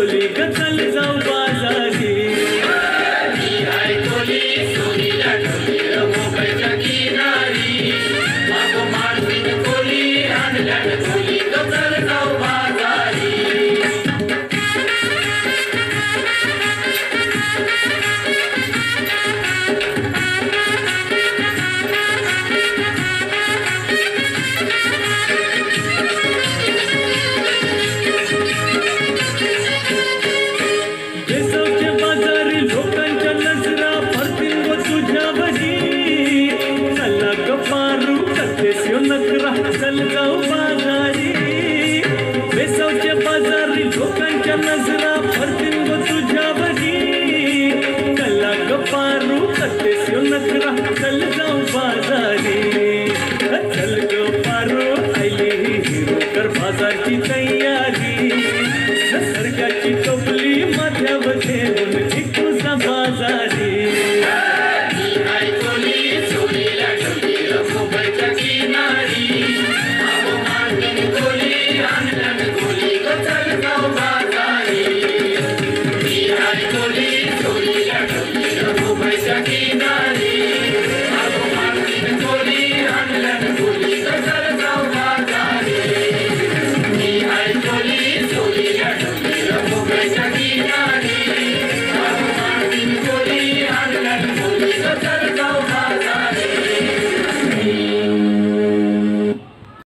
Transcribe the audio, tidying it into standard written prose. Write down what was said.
खोली ग चल जाऊ बाजारी. मी हाय खोली सोनीला ठेवली र मुंबईच्या किनारी. मागो मांडून खोली आणल्यान खोली ग चल जाऊ बाजारी. बेसावच्या बाजारी लोकांच्या नजरा भरतील व तुझ्यावरी. चला ग पारू कथेस्यो नकरा चल जाऊ बाजारी. बेसावच्या बाजारी लोकांच्या नजरा भरतील व तुझ्यावरी. चला ग पारू कथेस्यो नकरा चल जाऊ बाजारी. चल ग पारू आयली हिरो कर बाजारची तयारी. निसर्गाची टोपली माथ्यावर ठेवून चिकूचा बाजारी. मी हाय खोली सोनीला ठेवली र मुंबईच्या किनारी. मागो मांडून खोली आणल्यान खोली ग चल जाऊ बाजारी. मी हाय खोली सोनीला ठेवली र मुंबईच्या किनारी.